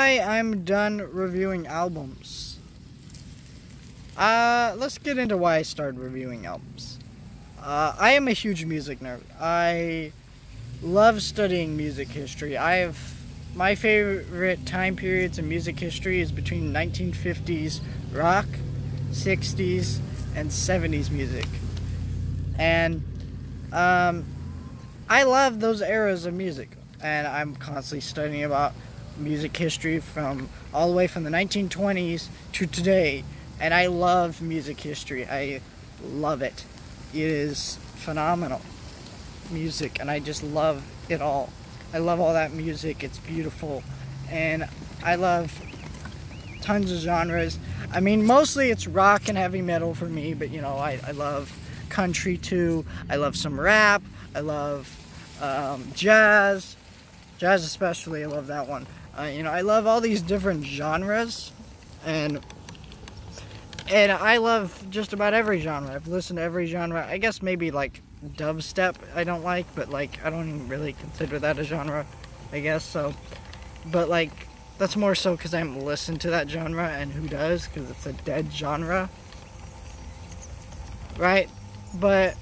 I'm done reviewing albums. Let's get into why I started reviewing albums. I am a huge music nerd. I love studying music history. My favorite time periods in music history is between 1950s rock, 60s, and 70s music. And I love those eras of music. And I'm constantly studying about music history from all the way from the 1920s to today. And I love music history. I love it. It is phenomenal music, and I just love it all. I love all that music. It's beautiful, and I love tons of genres. I mean, mostly it's rock and heavy metal for me, but you know, I love country too. I love some rap. I love jazz especially. I love that one. You know, I love all these different genres, and I love just about every genre. I've listened to every genre. I guess maybe like dubstep I don't like, but like I don't even really consider that a genre, I guess. So, but like that's more so because I haven't listened to that genre, and who does? Because it's a dead genre, right? But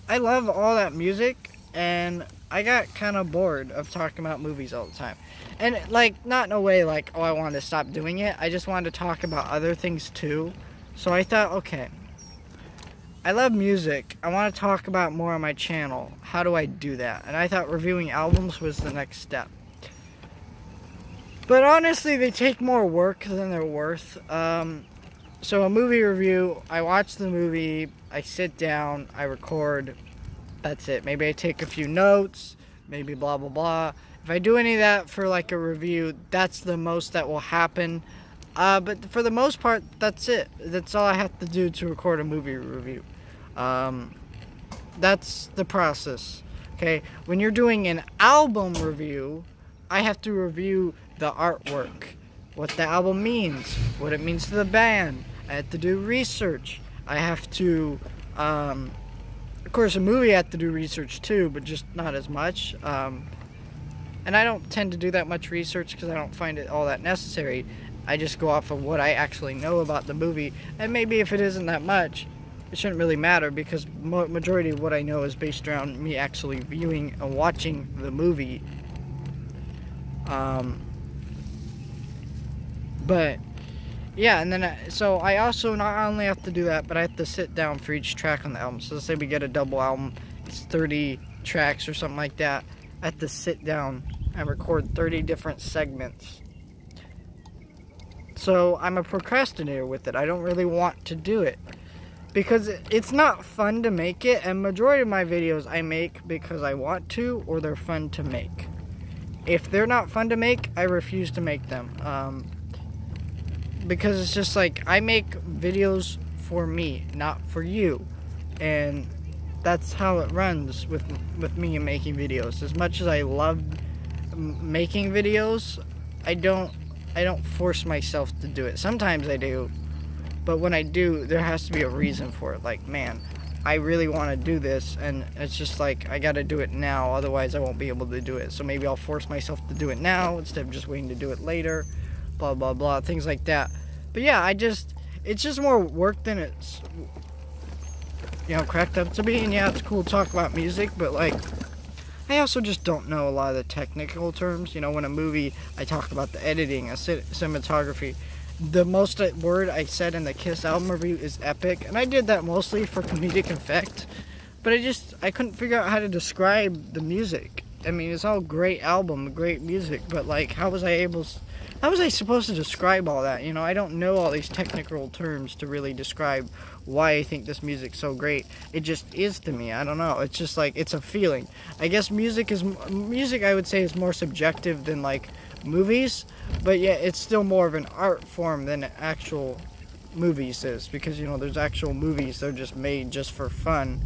I love all that music, and I got kind of bored of talking about movies all the time. And, like, not in a way like, oh, I wanted to stop doing it. I just wanted to talk about other things, too. So I thought, okay, I love music. I want to talk about more on my channel. How do I do that? And I thought reviewing albums was the next step. But honestly, they take more work than they're worth. So a movie review, I watch the movie, I sit down, I record. That's it. Maybe I take a few notes, maybe blah, blah, blah. If I do any of that for like a review, that's the most that will happen. But for the most part, that's it. That's all I have to do to record a movie review. That's the process. Okay, when you're doing an album review, I have to review the artwork, what the album means, what it means to the band. I have to do research. I have to... Of course, a movie I have to do research too, but just not as much. And I don't tend to do that much research because I don't find it all that necessary. I just go off of what I actually know about the movie. And maybe if it isn't that much, it shouldn't really matter because majority of what I know is based around me actually viewing and watching the movie. But yeah, and then so I also not only have to do that, but I have to sit down for each track on the album. So let's say we get a double album, it's 30 tracks or something like that. I have to sit down and record 30 different segments. So I'm a procrastinator with it. I don't really want to do it because it's not fun to make it, and majority of my videos I make because I want to, or they're fun to make. If they're not fun to make, I refuse to make them. Because it's just like, I make videos for me, not for you. And that's how it runs with me and making videos. As much as I love making videos, I don't force myself to do it. Sometimes I do, but when I do, there has to be a reason for it. Like, man, I really want to do this, and it's just like, I gotta do it now, otherwise I won't be able to do it. So maybe I'll force myself to do it now instead of just waiting to do it later. Blah, blah, blah, things like that. But yeah, it's just more work than it's, you know, cracked up to be. And yeah, it's cool to talk about music, but like, I also just don't know a lot of the technical terms. You know, when a movie, I talk about the editing, cinematography. The most word I said in the Kiss album review is epic, and I did that mostly for comedic effect. But I couldn't figure out how to describe the music. I mean, it's all great album, great music, but like, how was I supposed to describe all that? You know, I don't know all these technical terms to really describe why I think this music's so great. It just is to me. I don't know. It's just like, it's a feeling. I guess music I would say is more subjective than like movies, but yeah, it's still more of an art form than actual movies is, because you know, there's actual movies, they're just made just for fun.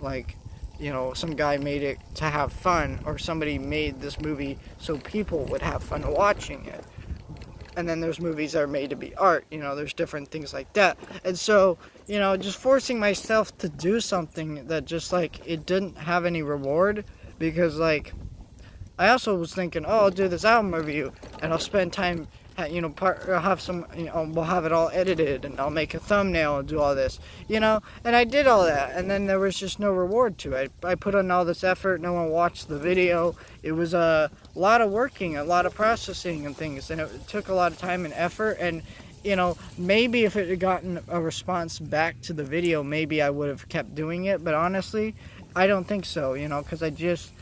Like, you know, some guy made it to have fun, or somebody made this movie so people would have fun watching it. And then there's movies that are made to be art, you know, there's different things like that. And so, you know, just forcing myself to do something that just like, it didn't have any reward, because like, I also was thinking, oh, I'll do this album review, and I'll spend time, you know, I'll have some, you know, we'll have it all edited, and I'll make a thumbnail and do all this, you know, and I did all that, and then there was just no reward to it. I put in all this effort, no one watched the video. It was a lot of working, a lot of processing and things, and it took a lot of time and effort, and you know, maybe if it had gotten a response back to the video, maybe I would have kept doing it. But honestly, I don't think so, you know, because I just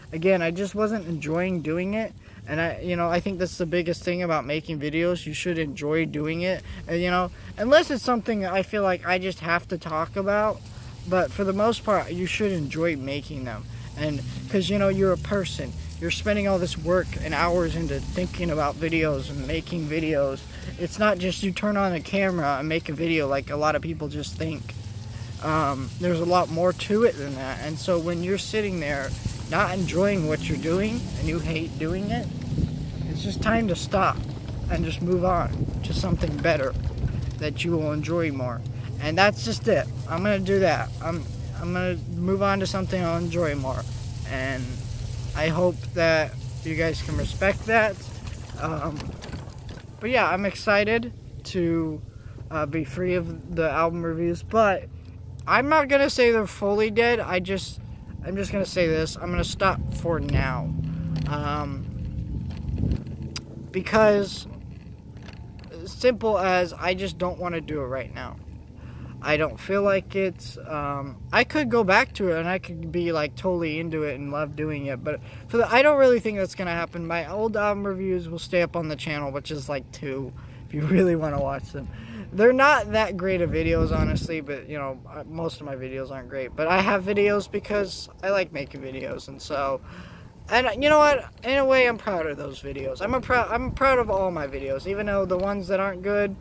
wasn't enjoying doing it. And I think that's the biggest thing about making videos. You should enjoy doing it, and, you know, unless it's something I feel like I just have to talk about. But for the most part, you should enjoy making them. And because, you know, you're a person. You're spending all this work and hours into thinking about videos and making videos. It's not just you turn on a camera and make a video like a lot of people just think. There's a lot more to it than that. And so when you're sitting there not enjoying what you're doing and you hate doing it, it's just time to stop and just move on to something better that you will enjoy more. And that's just it. I'm gonna do that. I'm gonna move on to something I'll enjoy more. And I hope that you guys can respect that. But yeah, I'm excited to be free of the album reviews. But I'm not gonna say they're fully dead. I'm just gonna say this. I'm gonna stop for now, because simple as I just don't want to do it right now. I don't feel like it's, I could go back to it and I could be like totally into it and love doing it, but I don't really think that's going to happen. My old album reviews will stay up on the channel, which is like 2, if you really want to watch them. They're not that great of videos, honestly, but, you know, most of my videos aren't great. But I have videos because I like making videos, and so, and you know what, in a way I'm proud of those videos. I'm proud of all my videos, even though the ones that aren't good,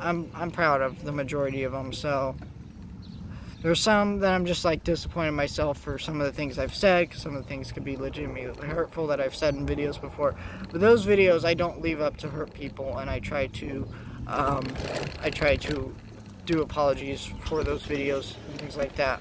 I'm proud of the majority of them. So there's some that I'm just like disappointed in myself for some of the things I've said, because some of the things could be legitimately hurtful that I've said in videos before. But those videos I don't leave up to hurt people, and I try to do apologies for those videos and things like that.